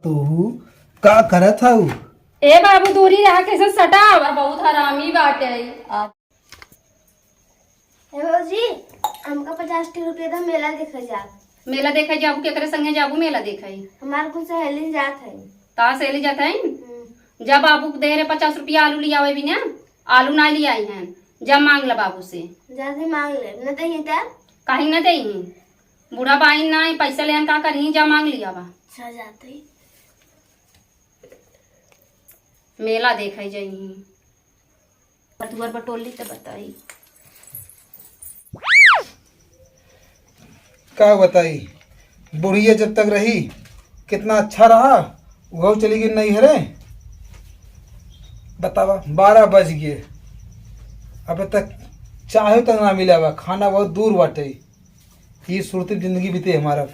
तू का करत हऊ? ए बाबू दूरी रहा कैसे सटाव बहुत हरामी बाटे जी हमका 50 रुपया था मेला देखे जा। मेला देखे जाबू केकरे संगे जाबू मेला देखे हमार कुछ सहेली जात है। ता सहेली जाता है जब बाबू दे रहे 50 रुपया आलू लिया भी ना आलू ना लिया हैं जब मांग ला बाबू से जाते मांग ले न दही तब कहीं न दे बूढ़ा बाइन ना पैसा ले का करी जब मांग लिया बा अच्छा जाते ही मेला देखे जाई पतुअर बटोली तो बताई का बताई बुढ़िया जब तक रही कितना अच्छा रहा, वो चली गई नहीं हरे। बतावा 12 बज गए अब तक चाहे तक ना मिला हुआ, खाना बहुत दूर बाटे। ये सुरती जिंदगी बीते हमारा।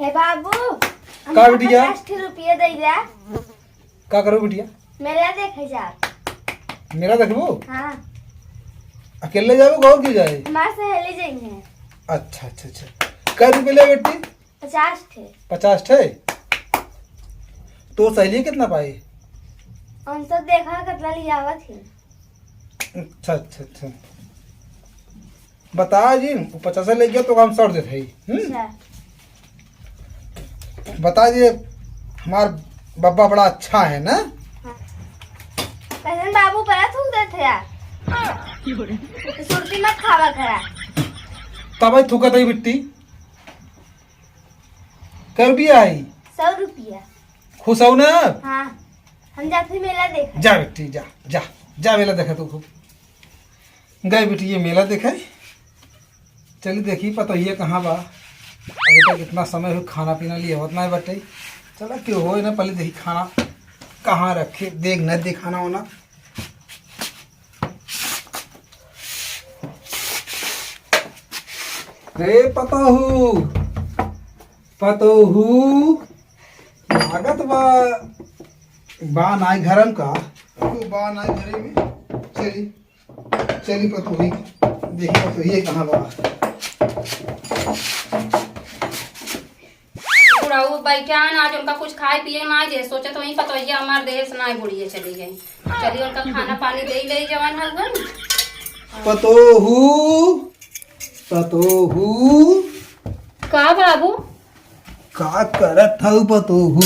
हे बाबू का बिटिया 50 रुपया दे जा। का करो बिटिया? मेला देखे जा। मेरा देखबो? हाँ अकेले जाबो गाँव क्यों जाए? हमार सहेली जाएंगे। अच्छा अच्छा अच्छा। कै रुपये ले बेटी? 50 थे। 50 थे। तो सहेली कितना पाई? हम सब देखा कितना लिया हुआ थी। अच्छा अच्छा अच्छा बता जी, वो 50 ले गया तो हम 100 देते ही। अच्छा बता जी, हमार बब्बा बड़ा अच्छा है ना? पहले बाबू परा थूक देते यार। सुरती मत खावा करा। तब थूकत ही बिट्टी कर भी आई 100 रुपया। खुश हो ना? हाँ हम जाते मेला देखे। जा बेटी जा जा जा मेला देखा तू खूब गए बेटी। ये मेला देखे चली देखी पता ही कहाँ बा। अभी तक इतना समय हो खाना पीना लिया होता है बटे। चला क्यों हो ना, पहले देखी खाना कहाँ रखे देख न दे खाना होना। रे पतोहू पतोहू लागत बा नाई घरम का बा नाई घरे में। चली चली पतोही देखी पतोही कहाँ बा। बुढ़ाऊ बैठा आज उनका कुछ खाए पिए ना दे सोचे तो वही पतोहिया हमार देश ना बुढ़िए चली गई। चलिए उनका खाना पानी दे ले जवान हलवन। पतोहू पतोहू का बाबू का करत हऊ पतोहू?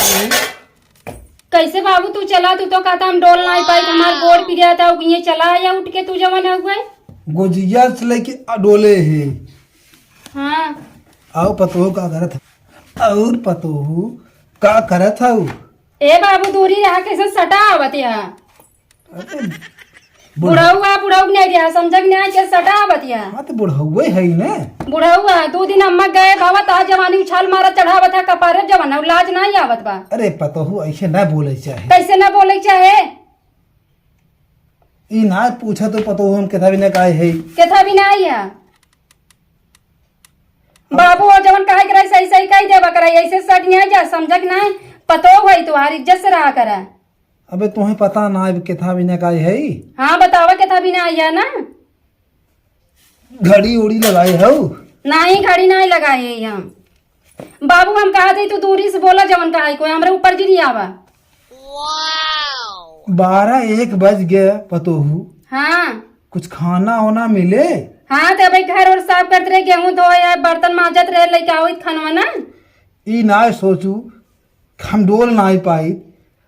कैसे बाबू तू चला? तू तो कहता हम डोल ना पाई हमार गोड़ पिरिया था ये चला या उठ के तू जवान हो गए। गोजिया से लेके डोले है। हाँ आओ पतोहू का करत और पतोहू का करत हऊ? ए बाबू दूरी रहा कैसे सटा आवत यहाँ बुढ़ाऊ नहीं रहा समझ नहीं आया सटा आवत यहाँ। हाँ तो बुढ़ाऊ है ना। बुढ़ाऊ 2 दिन अम्मा गए भावत आज जवानी उछाल मारा चढ़ावत है कपारे जवान लाज नहीं आवत बा। अरे पतोहू ऐसे ना बोले चाहे। कैसे ना बोले चाहे? ई ना पूछा तो पतोहू हम केथा भी ना काहे है। केथा भी नहीं है बाबू और जवन काहे करे सही सही कही देबा करे ऐसे सट नहीं जा समझक नहीं पतो भाई तुम्हारी इज्जत से रहा करे। अबे तुम्हें पता ना है केथा भी ना काहे है। हाँ बतावा केथा भी नहीं है ना। घड़ी उड़ी लगाए हो? नहीं घड़ी नहीं लगाए है हम बाबू। हम कहा थे तू दूरी से बोला जवन कहा कोई हमारे ऊपर जी नहीं आवा। 12-1 बज गया पतोहू। हाँ कुछ खाना होना मिले। हाँ तो भाई घर और साफ करते रहे गेहूं धोए बर्तन माजत रहे लेके आओ खानवा ना। ई ना सोचू हम डोल ना पाई।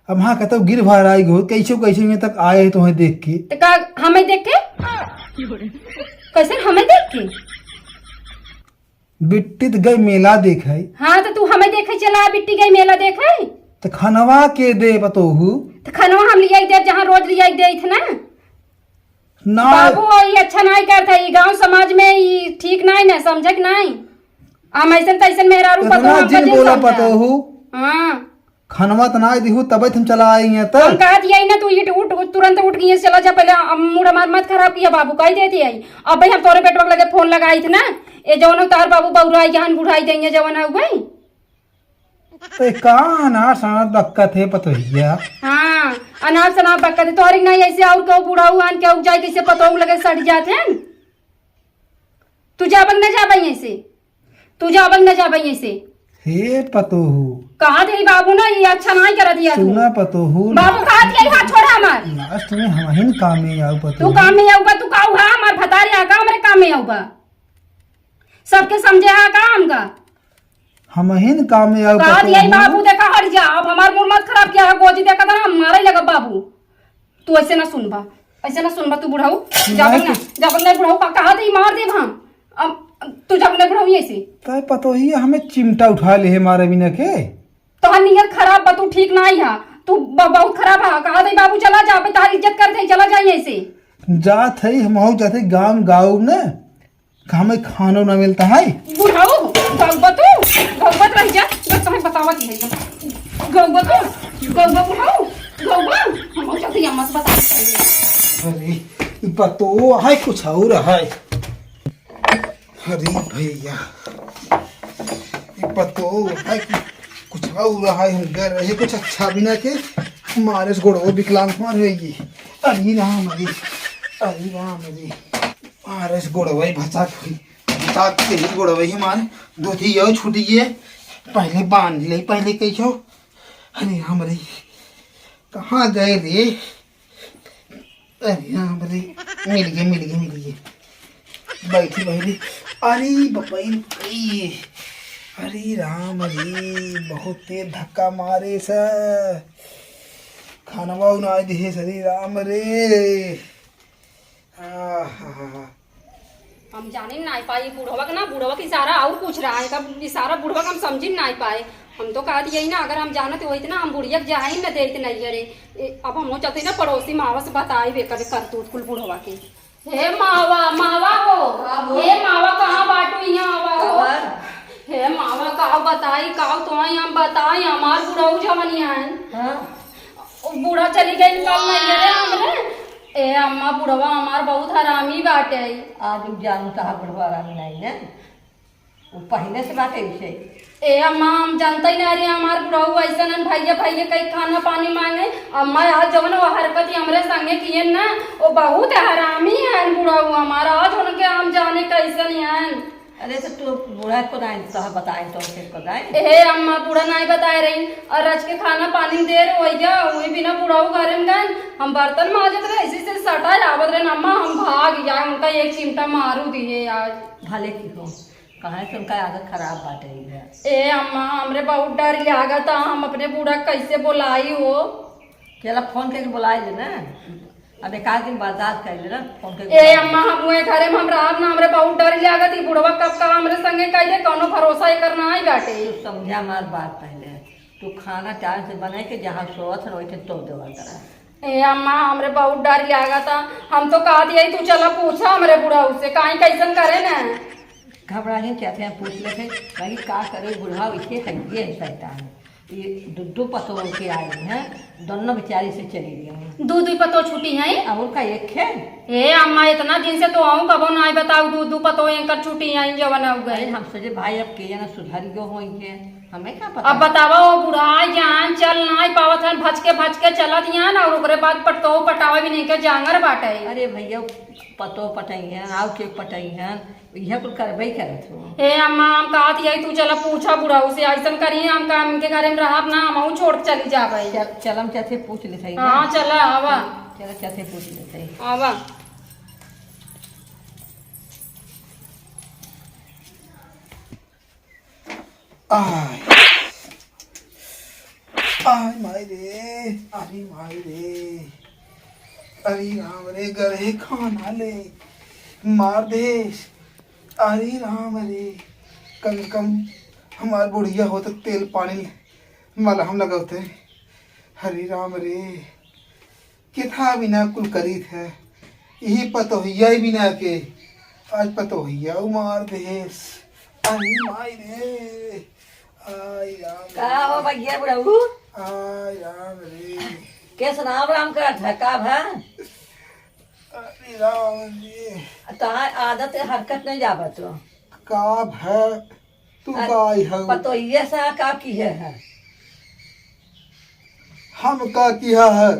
अब हाँ कहते गिर भर आई गो कैसे कैसे में तक आए तुम्हें देख के। तो का हमें देख के कैसे हमें देख के बिट्टी तो गई मेला देखे। हाँ तो तू हमें देखे चला बिट्टी गई मेला देखे तो खनवा के दे पतोहू। तो खनवा हम लिया दे जहाँ रोज लिया दे ना। ना बाबू ये अच्छा नहीं करता ये गांव समाज में ये ठीक नहीं ना समझक नहीं। हम ऐसे तैसे मेहरारू इतना जिन बोला पतोहू। हाँ खनवा तो ना दिहू तब हम चला आई हैं तब। हम कहा दिया ना तू ये उठ तुरंत उठ गई चला जा पहले मूड हमार मत खराब किया बाबू कही देती आई। अब भाई हम तोरे पेटवा लगे फोन लगाई थी ना ये जवन तार बाबू बउराई जहां बुढ़ाई देंगे जवन हो गई। तो कहाँ अनार सनार बक्का थे पतोहिया। हाँ अनार शनार बक्का थे तोहरी नहीं ऐसे और क्यों बुढ़ाऊ आन के जाए कैसे पतोहू लगे सट जाते हैं। तू जाबक न जाबई ऐसे तू जाबल न जाबे ऐसे हे पतोहू कहा दे बाबू ना ये अच्छा नहीं कर दिया तू सुना पतोहू बाबू कहा दिया हाथ छोड़ा हमार लास्ट में हम ही काम में आऊ तू पतोहू काम में आऊगा तू काऊ हा हमार भतारी आका हमरे काम में आऊगा सबके समझे हा काम का हम ही काम में आऊ कहा दिया पतोहू बाबू देखा हट जा अब हमार मूड मत खराब किया है गोजी देखा था ना मारे लगा बाबू तू ऐसे ना सुनबा ऐसे ना सुनबा तू बुढ़ाऊ जब नहीं बुढ़ाऊ कहा दे मार दे हम अब तू जब नहीं बुढ़ाऊ ऐसे तो पतोही हमें चिमटा उठा ले मारे बिना के तो नियत खराब बा तू ठीक नहीं है तू बहुत खराब है कहा दे बाबू चला जा बे तारी इज्जत कर दे चला जाइए ऐसे जात है हम हो जाते गांव गाँव ने हमें खाना ना मिलता है बुढ़ाऊ गौबा रह जा बस तुम्हें बतावत ही है गौबा बुढ़ाऊ गौबा हम चलते अम्मा से बता अरे पतो है कुछ और है अरे भैया ये पतो है कुछ और है घर रहे कुछ अच्छा बिना के मारे गोड़ो विकलांग मार होगी अरे राम अरे मारे गोड़ो भाई भसा के गोड़ो भाई मारे दो थी यो छूट गए पहले बांध ले पहले कैसो अरे राम रे कहाँ गए रे अरे राम रे मिल गए बैठी बैठी अरे बपई अरे राम रे बहुत तेज धक्का मारे सर खाना ना दे सरी राम रे हम जाने नहीं पाए बुढ़वा का ना बुढ़वा का इशारा और पूछ रहा है कब इशारा बुढ़वा का हम समझ नहीं पाए हम तो कहा दिया ही ना अगर हम जाना तो इतना हम बुढ़िया जा ही न देते नहीं अरे अब हम चलते ना पड़ोसी मावा से बताए वे कर करतूत कुल बुढ़वा के हे मावा हो हे मावा कहाँ बाटू यहाँ आवा हे मावा कहा बताई कहा तो हम बताई हमार बुढ़ऊ जवनिया है बूढ़ा चली गई कल नहीं अरे हमरे ए अम्मा बुढ़वा हमार बहुत हरामी बाटे आज जानू तो बुढ़वा हरामी नहीं ना वो पहले से बाटे उसे ए अम्मा हम जानते ही नहीं हमार बुढ़ऊ ऐसा न भैया कहीं खाना पानी मांगे अम्मा आज जवन वो हरकत हमरे संगे किए ना वो बहुत हरामी है बुढ़ऊ हमारा आज उनके हम जाने कैसे है अरे तो तू बूढ़ा को नहीं तो बताए तो बताए ए अम्मा बूढ़ा नहीं बताए रही और आज के खाना पानी दे रहे हो जा वही बिना बुढ़ाऊ घर में गए हम बर्तन माजत रहे इसी से सटा आवत रहे अम्मा हम भाग जाए उनका एक चिमटा मारू दिए आज भले की हो कहा है कि उनका आदत खराब बाटे ए अम्मा हमरे बहुत डर लगा था हम अपने बूढ़ा कैसे बुलाई हो चला फोन करके बुलाए ले ना अब एक दिन बर्दाश्त कर ले ना फोन करके ए अम्मा हम घरे में हम रात ना हमरे बहुत डर लगा थी बुढ़वा कब का हमरे संगे कह दे कोनो भरोसा ही करना है बाटे तू समझा हमार बात पहले तू खाना टाइम से बनाए के जहाँ सोवत है वही तो देवा करा ए अम्मा हमरे बहुत डर लगा था हम तो कहा दिया तू चला पूछा हमरे बुढ़ा से कहीं कैसन करे ना घबराने चाहते हैं पूछ लेते भाई का करे बुढ़ा इसे है शैतान ये दो पतों के आए हैं दोनों बेचारी से चली गई दूध पतो छुट्टी है अब उनका एक है ए अम्मा इतना दिन से तो आऊँ कबो ना बताऊ दूध पतो एंकर छुट्टी आई जवन हो गए हम सोचे भाई अब के ना सुधर गयो हो हमें क्या पता अब बतावा वो बुढ़ाई जान चल ना पावत है भच के चलत यहाँ और ओकरे बाद पटतो पटावा भी नहीं के जांगर बाटे अरे भैया पतो पटाई है आउ के पटाई है यह कुल करबे करत हो हे अम्मा हम कहा दिया तू चला पूछा बुढ़ाऊ से ऐसा करिए हम काम के घर में रहब ना हम छोड़ के चली जाबे चलम चाहे पूछ ले सही हां चला आवा चला चाहे पूछ ले सही आवा आय माय रे अरे माय रे अरे राम रे गरे खाना ले मार दे अरे राम रे कम कम हमार बुढ़िया हो तो तेल पानी माला हम लगाते हरे राम रे किथा बिना कुल करी थे यही पतोहिया ही बिना के आज पतोहिया मार देस अरे माय रे आय राम का हो भैया बुढ़ऊ आय राम रे कैसे राम का धक्का भा अरे राम रे तो आदत हरकत नहीं जाबा तो का है तू काय है पतो ये सा का की है हम का किया है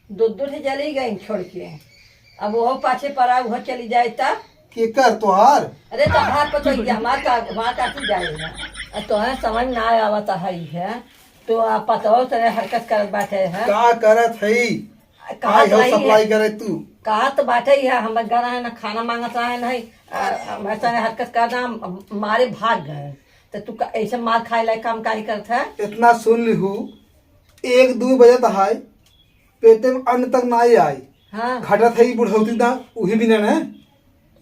दूर से चली गई छोड़ के अब वो पाछे पड़ा वो चली जाए तब के कर तोहार अरे तो हाथ पर तो हमार का वहाँ का तू जाएगा तो है समझ ना आवता है तो आप पतो तेरे हरकत करत बाटे है का करत है कहा का हो सप्लाई करे तू कहा तो बाटे ही है हम गए है ना खाना मांगत रहा है नहीं वैसा हरकत करना मारे भाग गए तो तू ऐसे मार खाए लायक काम का ही करता है। इतना सुन लिहू 1-2 बजे है पेटे में अन्न तक ना आई हाँ घटत है बुढ़ौती ना वही भी ना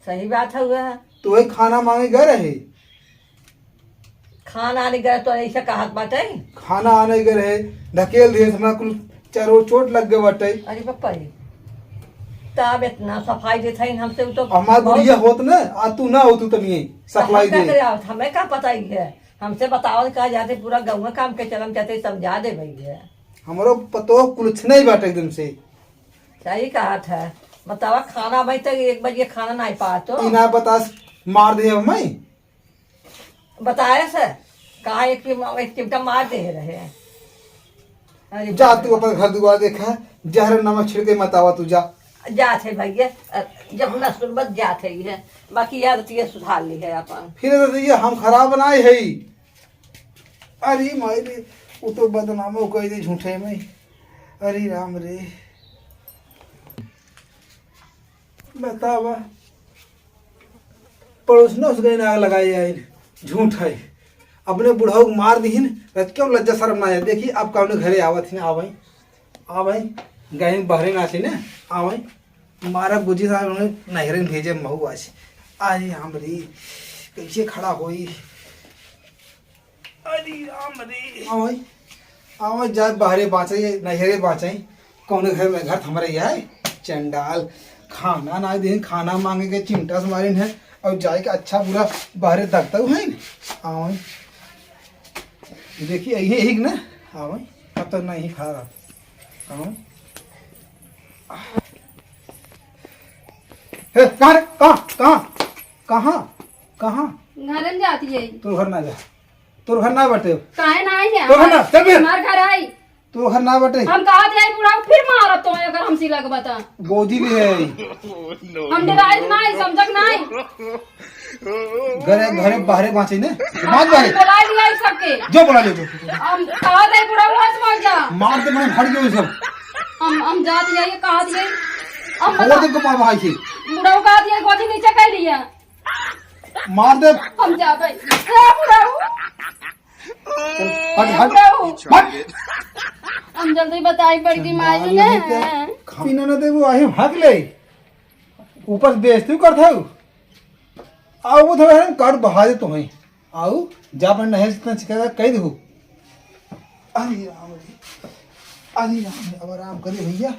सही बात है हुआ तो वही खाना मांगे गए रहे खाना आने गए तो ऐसे कहा बाटे खाना आने गए रहे ढकेल दिए हमरा कुल चारों चोट लग गए बाटे अरे पप्पा तब इतना सफाई देता है हमसे तो हमार बुढ़िया होत न आ तू ना हो तू तनी सप्लाई दे हमें क्या पता ही है हमसे बताओ कहा जाते पूरा गाँव में काम के चलम चाहते समझा दे भैया हमारो पतो कुछ नहीं बाटे एकदम से सही कहा था बतावा खाना भाई तक 1 बजे खाना नहीं पा तो इना बता मार दे अब मैं बताया सर कहा एक चिमटा मार दे रहे हैं। अरे जा तू अपन घर दुआर देखा जहर नमक छिड़के मत आवा तू जा जाते भैया जब न सुनबत जाते ही है बाकी याद ये सुधार ली है अपन फिर ये हम खराब बनाए है अरे मारे वो तो बदनामो कह दे झूठे में अरे राम रे बतावा पड़ोसनों से गए आग लगाई आए झूठ है अपने बुढ़ाऊ को मार दीन क्यों लज्जा शर्म ना है देखिए आप कौन घरे आवत ही ना आवई गए बहरे नाचे ना आवई मारा गुजी साहब उन्होंने नहरे में भेजे महू आज अरे राम रे कैसे खड़ा होई अरे राम रे आवई आवई जा बहरे बाँचे नहरे बाँचे कौन घर में घर हमारे है चंडाल खाना ना दे खाना मांगे के चिमटा से मारे है और जाए के अच्छा बुरा बाहर दगता है आओ देखिए यही ना आओ अब तो नहीं खा रहा आओ कहाँ कहाँ कहाँ कहाँ घरन जाती है तोर घर ना जा तोर घर ना बटे काहे ना आई है तो घर ना चल बे हमार घर आई तोर घर ना बटे हम कहा जाए पूरा फिर मारब तो अगर हमसी लग बता गोदी भी है हम डराई नहीं समझक नहीं घरे घरे बाहरे बाँचे ने बात बाहरे बुला लिया इस सबके जो बुला ले जो हम कहा जाए पूरा वहां से मार जा मार दे मैंने फट गए सब हम जाती है ये कहा दिए हम और दिन को मार भाई थी बुढ़ाऊ कहा दिया गोदी नीचे कर लिया मार दे हम जा भाई बुढ़ाऊ हट हट हट हम जल्दी बताई पड़ती माई ने पीना न दे वो आहे भाग ले ऊपर बेइज्जती करता है आओ वो थोड़ा काट बहा दे तुम्हें आओ जा पर नहीं जितना चिका कह दो अरे राम अब आराम करे भैया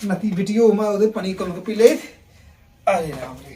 नती बिटियो मैं उधर पानी कम पी ले अरे राम रे।